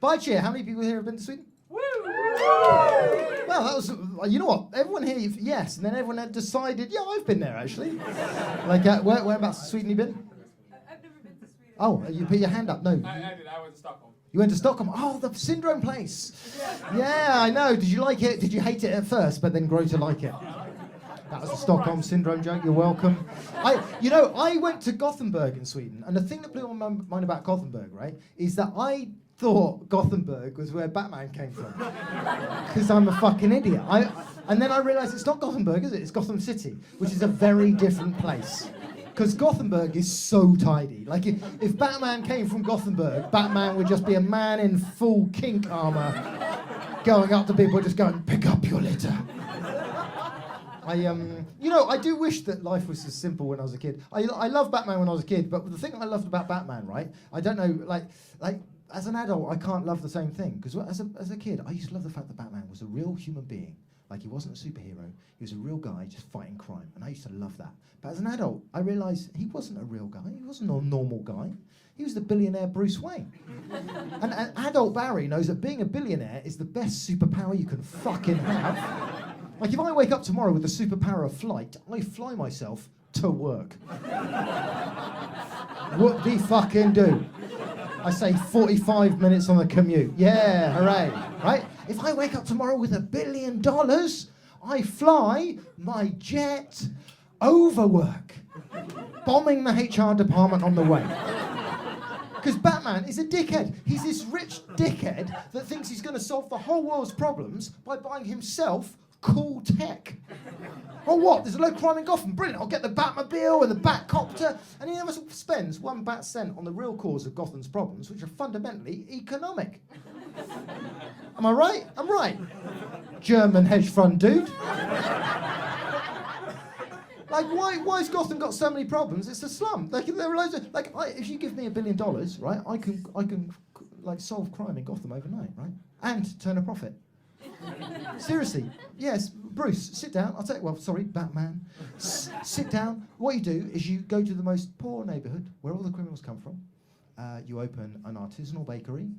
By cheer, how many people here have been to Sweden? Woo! Well, that was, you know what? Everyone here, yes, and then everyone had decided, yeah, I've been there actually. Like, whereabouts in Sweden you been? I've never been to Sweden. Oh, you put your hand up. No. I did. I went to Stockholm. You went to Stockholm. Oh, the Syndrome place. Yeah, I know. Did you like it? Did you hate it at first, but then grow to like it? That was a Stockholm Syndrome joke. You're welcome. I went to Gothenburg in Sweden, and the thing that blew my mind about Gothenburg, right, is that I thought Gothenburg was where Batman came from, because I'm a fucking idiot. And then I realised it's not Gothenburg, is it? It's Gotham City, which is a very different place. Because Gothenburg is so tidy. Like, if Batman came from Gothenburg, Batman would just be a man in full kink armour going up to people just going, pick up your litter. I do wish that life was as simple when I was a kid. I loved Batman when I was a kid, but the thing I loved about Batman, right, I don't know, like as an adult, I can't love the same thing. Because as a kid, I used to love the fact that Batman was a real human being. Like, he wasn't a superhero, he was a real guy just fighting crime, and I used to love that. But as an adult, I realised he wasn't a real guy, he wasn't a normal guy, he was the billionaire Bruce Wayne. And adult Barry knows that being a billionaire is the best superpower you can fucking have. Like, if I wake up tomorrow with the superpower of flight, I fly myself to work. Whoop-de-fucking-do. I say 45 minutes on the commute. Yeah, hooray, right? If I wake up tomorrow with $1 billion, I fly my jet over work, bombing the HR department on the way. Because Batman is a dickhead. He's this rich dickhead that thinks he's going to solve the whole world's problems by buying himself cool tech. Oh, what? There's a load of crime in Gotham. Brilliant. I'll get the Batmobile and the Batcopter. And he never spends one bat cent on the real cause of Gotham's problems, which are fundamentally economic. Am I right? I'm right. German hedge fund dude. Like, why's Gotham got so many problems? It's a slum. Like, there are loads of, if you give me $1 billion, right, I can solve crime in Gotham overnight, right, and turn a profit. Seriously, yes, Bruce, sit down. I'll tell you, Batman. Sit down. What you do is you go to the most poor neighbourhood where all the criminals come from. You open an artisanal bakery.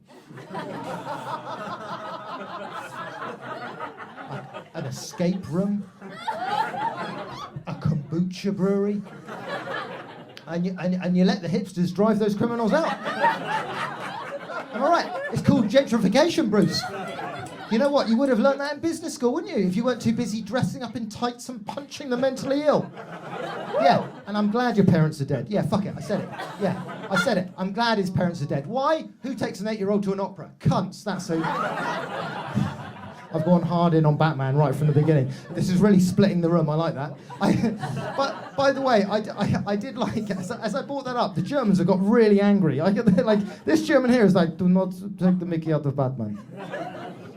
An escape room. A kombucha brewery. And you let the hipsters drive those criminals out. Am I right? It's called gentrification, Bruce. You know what? You would have learnt that in business school, wouldn't you? If you weren't too busy dressing up in tights and punching the mentally ill. Yeah, and I'm glad your parents are dead. Yeah, fuck it, I said it. Yeah, I said it. I'm glad his parents are dead. Why? Who takes an 8-year-old to an opera? Cunts, that's who. I've gone hard in on Batman right from the beginning. This is really splitting the room, I like that. But, by the way, I did like, as I brought that up, the Germans have got really angry. This German here is like, do not take the mickey out of Batman.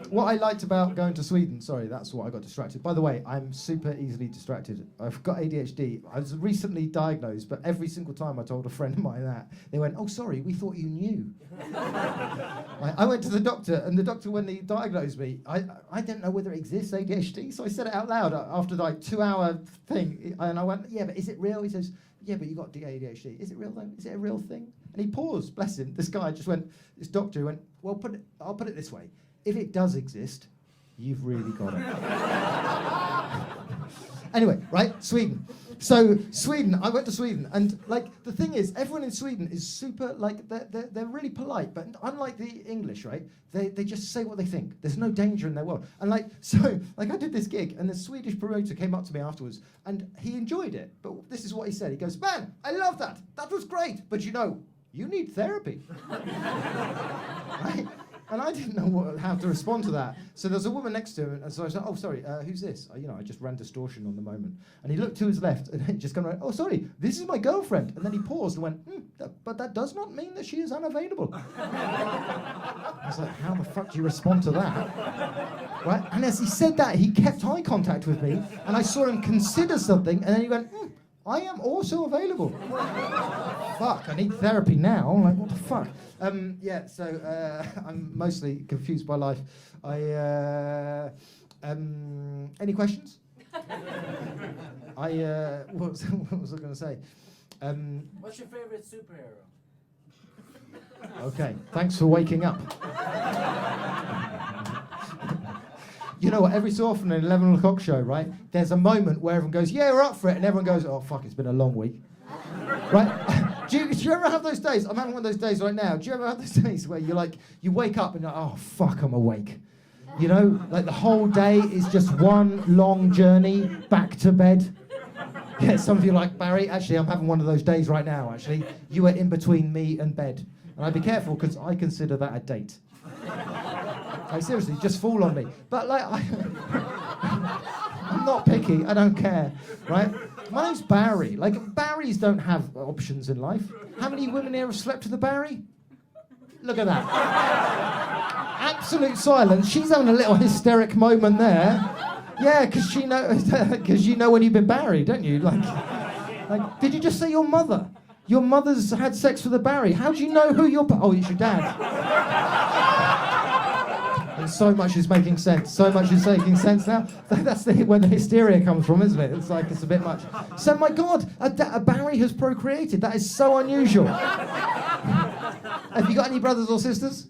What I liked about going to Sweden, sorry, that's what I got distracted. By the way, I'm super easily distracted. I've got ADHD. I was recently diagnosed, but every single time I told a friend of mine that, they went, oh, sorry, we thought you knew. I went to the doctor, and the doctor, when he diagnosed me, I didn't know whether it exists, ADHD, so I said it out loud after the 2-hour thing, and I went, yeah, but is it real? He says, yeah, but you got ADHD. Is it real though? Is it a real thing? And he paused, bless him. This guy just went, this doctor went, well, I'll put it this way. If it does exist, you've really got it. Anyway, right, Sweden. So Sweden, I went to Sweden, and the thing is, everyone in Sweden is super, they're really polite, but unlike the English, right, they just say what they think. There's no danger in their world. And I did this gig, and the Swedish promoter came up to me afterwards, and he enjoyed it, but this is what he said. He goes, man, I love that. That was great, but you need therapy. Right? And I didn't know how to respond to that. So there's a woman next to him, and so I said, oh, sorry, who's this? I just ran distortion on the moment. And he looked to his left, and he just kind of went, oh, sorry, this is my girlfriend. And then he paused and went, but that does not mean that she is unavailable. I was like, how the fuck do you respond to that? Right? And as he said that, he kept eye contact with me, and I saw him consider something, and then he went, I am also available. Fuck, I need therapy now. I'm like, what the fuck? So I'm mostly confused by life. Any questions? What was I going to say? What's your favorite superhero? Okay, thanks for waking up. you know what, every so often in an 11 o'clock show, right, there's a moment where everyone goes, yeah, we're up for it, and everyone goes, oh, fuck, it's been a long week. Right? do you ever have those days? I'm having one of those days right now. Do you ever have those days where you wake up and you're like, oh, fuck, I'm awake? You know, like the whole day is just one long journey back to bed. Yeah, some of you are like, Barry, actually, I'm having one of those days right now, actually. You are in between me and bed. And I'd be careful, because I consider that a date. Like, seriously, just fall on me. But, like, I'm not picky. I don't care, right? My name's Barry. Like, Barrys don't have options in life. How many women here have slept with a Barry? Look at that. Absolute silence. She's having a little hysteric moment there. Yeah, because you know when you've been Barry, don't you? Like, did you just say your mother? Your mother's had sex with a Barry. How do you know who your... Oh, it's your dad. And so much is making sense. So much is making sense now. That's where the hysteria comes from, isn't it? It's like, it's a bit much. So, my God, a Barry has procreated. That is so unusual. Have you got any brothers or sisters?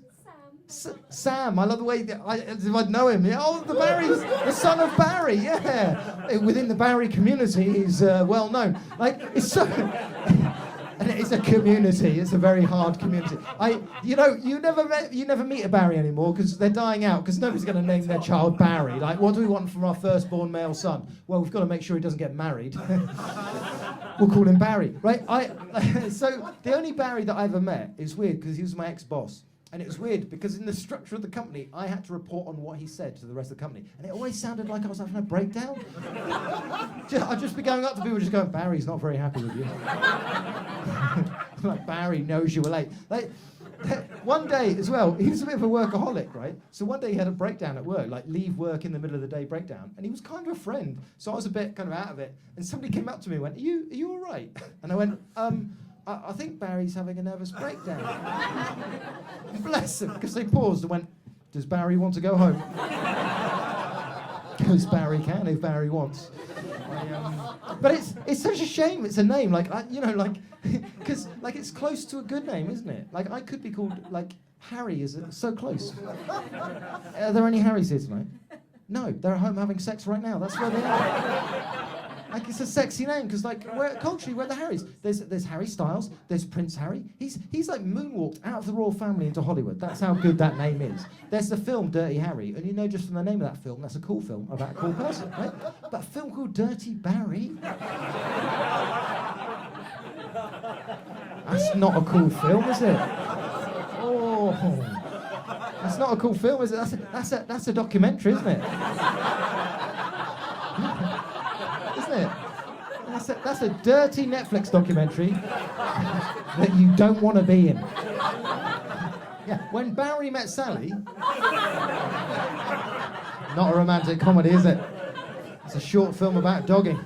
Sam, I love the way as if I'd know him. Yeah, oh, the Barry's the son of Barry. Yeah, within the Barry community, he's well known. Like, it's so, and it's a community. It's a very hard community. You never meet a Barry anymore because they're dying out. Because nobody's going to name their child Barry. Like, what do we want from our firstborn male son? Well, we've got to make sure he doesn't get married. We'll call him Barry, right? So the only Barry that I ever met is weird because he was my ex-boss. And it was weird because in the structure of the company, I had to report on what he said to the rest of the company. And it always sounded like I was having a breakdown. I'd just be going up to people just going, Barry's not very happy with you. Like, Barry knows you were late. Like, one day as well, he was a bit of a workaholic, right? So one day he had a breakdown at work, like leave work in the middle of the day breakdown. And he was kind of a friend. So I was a bit kind of out of it. And somebody came up to me and went, are you all right? And I went, I think Barry's having a nervous breakdown. Bless him, because they paused and went, does Barry want to go home? Because Barry can if Barry wants. But it's such a shame it's a name, because it's close to a good name, isn't it? Like, I could be called, like, Harry is so close. Are there any Harrys here tonight? No, they're at home having sex right now. That's where they are. Like, it's a sexy name because, like, culturally, we're the Harrys. There's Harry Styles. There's Prince Harry. He's like moonwalked out of the royal family into Hollywood. That's how good that name is. There's the film Dirty Harry, and you know just from the name of that film, that's a cool film about a cool person, right? But a film called Dirty Barry. That's not a cool film, is it? Oh, that's not a cool film, is it? That's a documentary, isn't it? That's a dirty Netflix documentary that you don't want to be in. Yeah, When Barry Met Sally. Not a romantic comedy, is it? It's a short film about dogging.